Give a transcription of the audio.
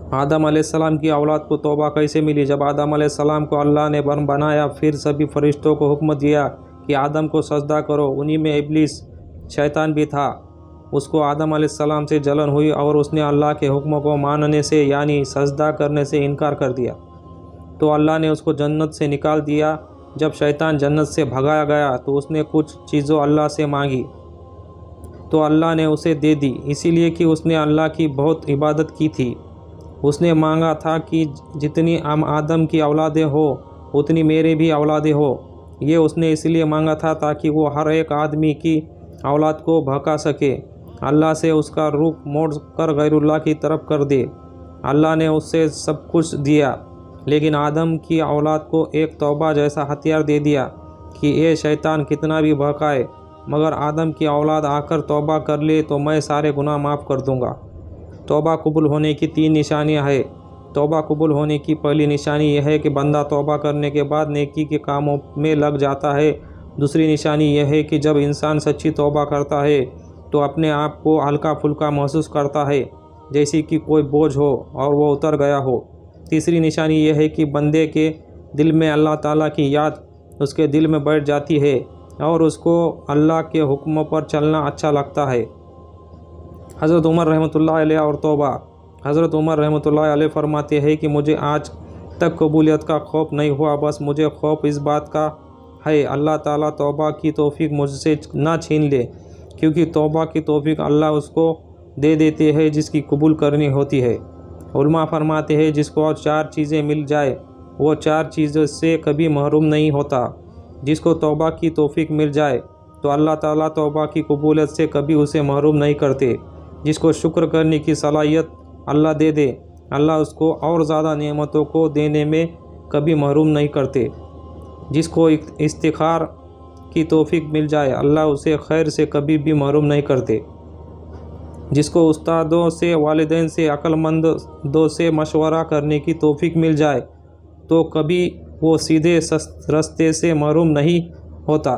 आदम अलैहिस्सलाम की औलाद को तौबा कैसे मिली? जब आदम अलैहिस्सलाम को अल्लाह ने बनाया, फिर सभी फरिश्तों को हुक्म दिया कि आदम को सजदा करो। उन्हीं में इब्लीस शैतान भी था। उसको आदम अलैहिस्सलाम से जलन हुई और उसने अल्लाह के हुक्म को मानने से यानी सजदा करने से इनकार कर दिया। तो अल्लाह ने उसको जन्नत से निकाल दिया। जब शैतान जन्नत से भगाया गया तो उसने कुछ चीज़ों अल्लाह से मांगी तो अल्लाह ने उसे दे दी, इसीलिए कि उसने अल्लाह की बहुत इबादत की थी। उसने मांगा था कि जितनी आदम की औलादें हो उतनी मेरे भी औलादें हो। ये उसने इसलिए मांगा था ताकि वो हर एक आदमी की औलाद को भगा सके, अल्लाह से उसका रुख मोड़ कर गैरुल्लाह की तरफ कर दे। अल्लाह ने उससे सब कुछ दिया, लेकिन आदम की औलाद को एक तौबा जैसा हथियार दे दिया कि ए शैतान कितना भी भड़काए, मगर आदम की औलाद आकर तौबा कर ले तो मैं सारे गुनाह माफ़ कर दूंगा। तौबा कबूल होने की 3 निशानियां हैं। तौबा कबूल होने की पहली निशानी यह है कि बंदा तौबा करने के बाद नेकी के कामों में लग जाता है। दूसरी निशानी यह है कि जब इंसान सच्ची तौबा करता है तो अपने आप को हल्का फुल्का महसूस करता है, जैसे कि कोई बोझ हो और वो उतर गया हो। तीसरी निशानी यह है कि बंदे के दिल में अल्लाह ताला की याद उसके दिल में बैठ जाती है और उसको अल्लाह के हुक्म पर चलना अच्छा लगता है। हज़रत उमर रहमतुल्लाह अलैह और तौबा। हज़रत उमर रहमतुल्लाह अलैह फरमाते हैं कि मुझे आज तक कबूलियत का खौफ नहीं हुआ, बस मुझे खौफ इस बात का है अल्लाह ताला तौबा की तौफीक मुझसे ना छीन ले, क्योंकि तौबा की तौफीक अल्लाह उसको दे देते हैं जिसकी कबूल करनी होती है। उलमा फरमाते हैं जिसको 4 चीज़ें मिल जाए वो 4 चीज़ों से कभी महरूम नहीं होता। जिसको तौबा की तौफीक मिल जाए तो अल्लाह ताला तौबा की कबूलियत से कभी उसे महरूम नहीं करते। जिसको शुक्र करने की सलाहियत अल्लाह दे दे, अल्लाह उसको और ज़्यादा नेमतों को देने में कभी महरूम नहीं करते। जिसको इस्तिखार की तौफीक मिल जाए, अल्लाह उसे खैर से कभी भी महरूम नहीं करते। जिसको उस्तादों से, वालिदैन से, अक्लमंदों से मशवरा करने की तौफीक मिल जाए तो कभी वो सीधे रास्ते से महरूम नहीं होता।